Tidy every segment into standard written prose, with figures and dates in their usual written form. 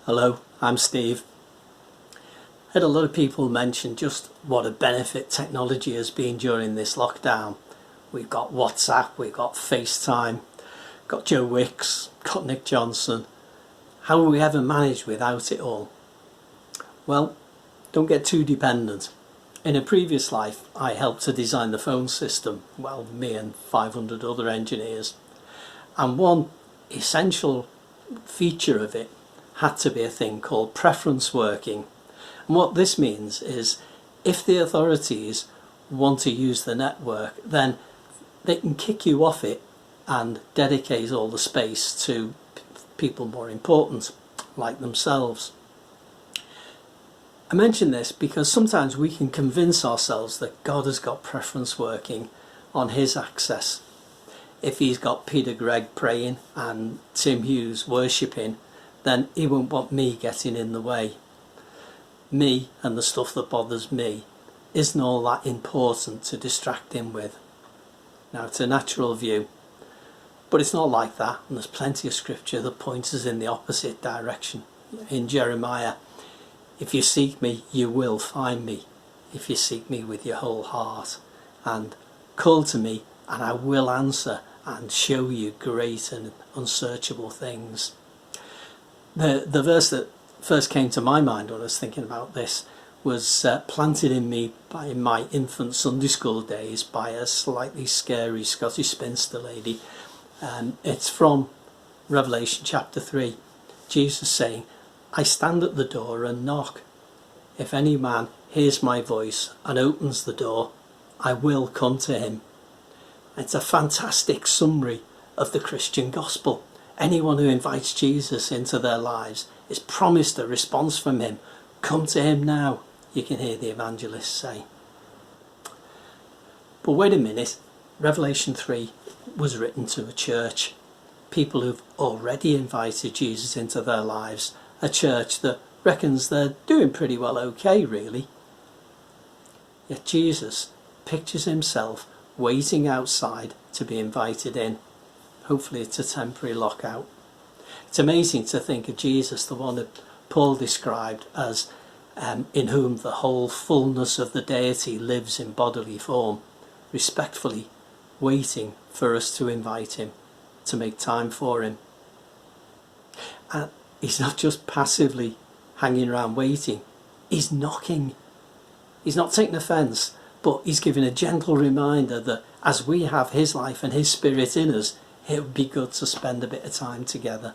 Hello, I'm Steve. I had a lot of people mention just what a benefit technology has been during this lockdown. We've got WhatsApp, we've got FaceTime, got Joe Wicks, got Nick Johnson. How will we ever manage without it all? Well, don't get too dependent. In a previous life, I helped to design the phone system, well, me and 500 other engineers. And one essential feature of it had to be a thing called preference working. And what this means is if the authorities want to use the network, then they can kick you off it and dedicate all the space to people more important, like themselves. I mention this because sometimes we can convince ourselves that God has got preference working on his access. If he's got Peter Gregg praying and Tim Hughes worshipping, then he won't want me getting in the way. Me and the stuff that bothers me isn't all that important to distract him with. Now, it's a natural view, but it's not like that, and there's plenty of scripture that points us in the opposite direction. In Jeremiah, if you seek me, you will find me, if you seek me with your whole heart, and call to me and I will answer and show you great and unsearchable things. The verse that first came to my mind when I was thinking about this was planted in me by my infant Sunday school days by a slightly scary Scottish spinster lady. It's from Revelation chapter 3. Jesus saying, I stand at the door and knock. If any man hears my voice and opens the door, I will come to him. It's a fantastic summary of the Christian gospel. Anyone who invites Jesus into their lives is promised a response from him. Come to him now, you can hear the evangelist say. But wait a minute, Revelation 3 was written to a church. People who've already invited Jesus into their lives. A church that reckons they're doing pretty well okay, really. Yet Jesus pictures himself waiting outside to be invited in. Hopefully it's a temporary lockout. It's amazing to think of Jesus, the one that Paul described as in whom the whole fullness of the deity lives in bodily form, respectfully waiting for us to invite him, to make time for him. And he's not just passively hanging around waiting, he's knocking. He's not taking offence, but he's giving a gentle reminder that as we have his life and his spirit in us, it would be good to spend a bit of time together.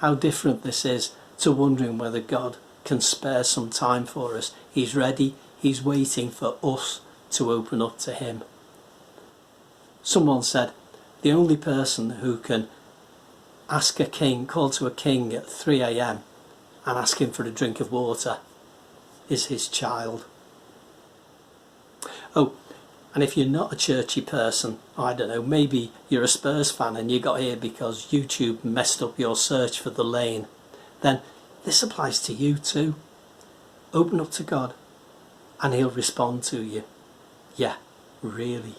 How different this is to wondering whether God can spare some time for us. He's ready, he's waiting for us to open up to him. Someone said, the only person who can ask a king, call to a king at 3 a.m. and ask him for a drink of water is his child. Oh, and if you're not a churchy person, I don't know, maybe you're a Spurs fan and you got here because YouTube messed up your search for the lane, then this applies to you too. Open up to God and he'll respond to you. Yeah, really.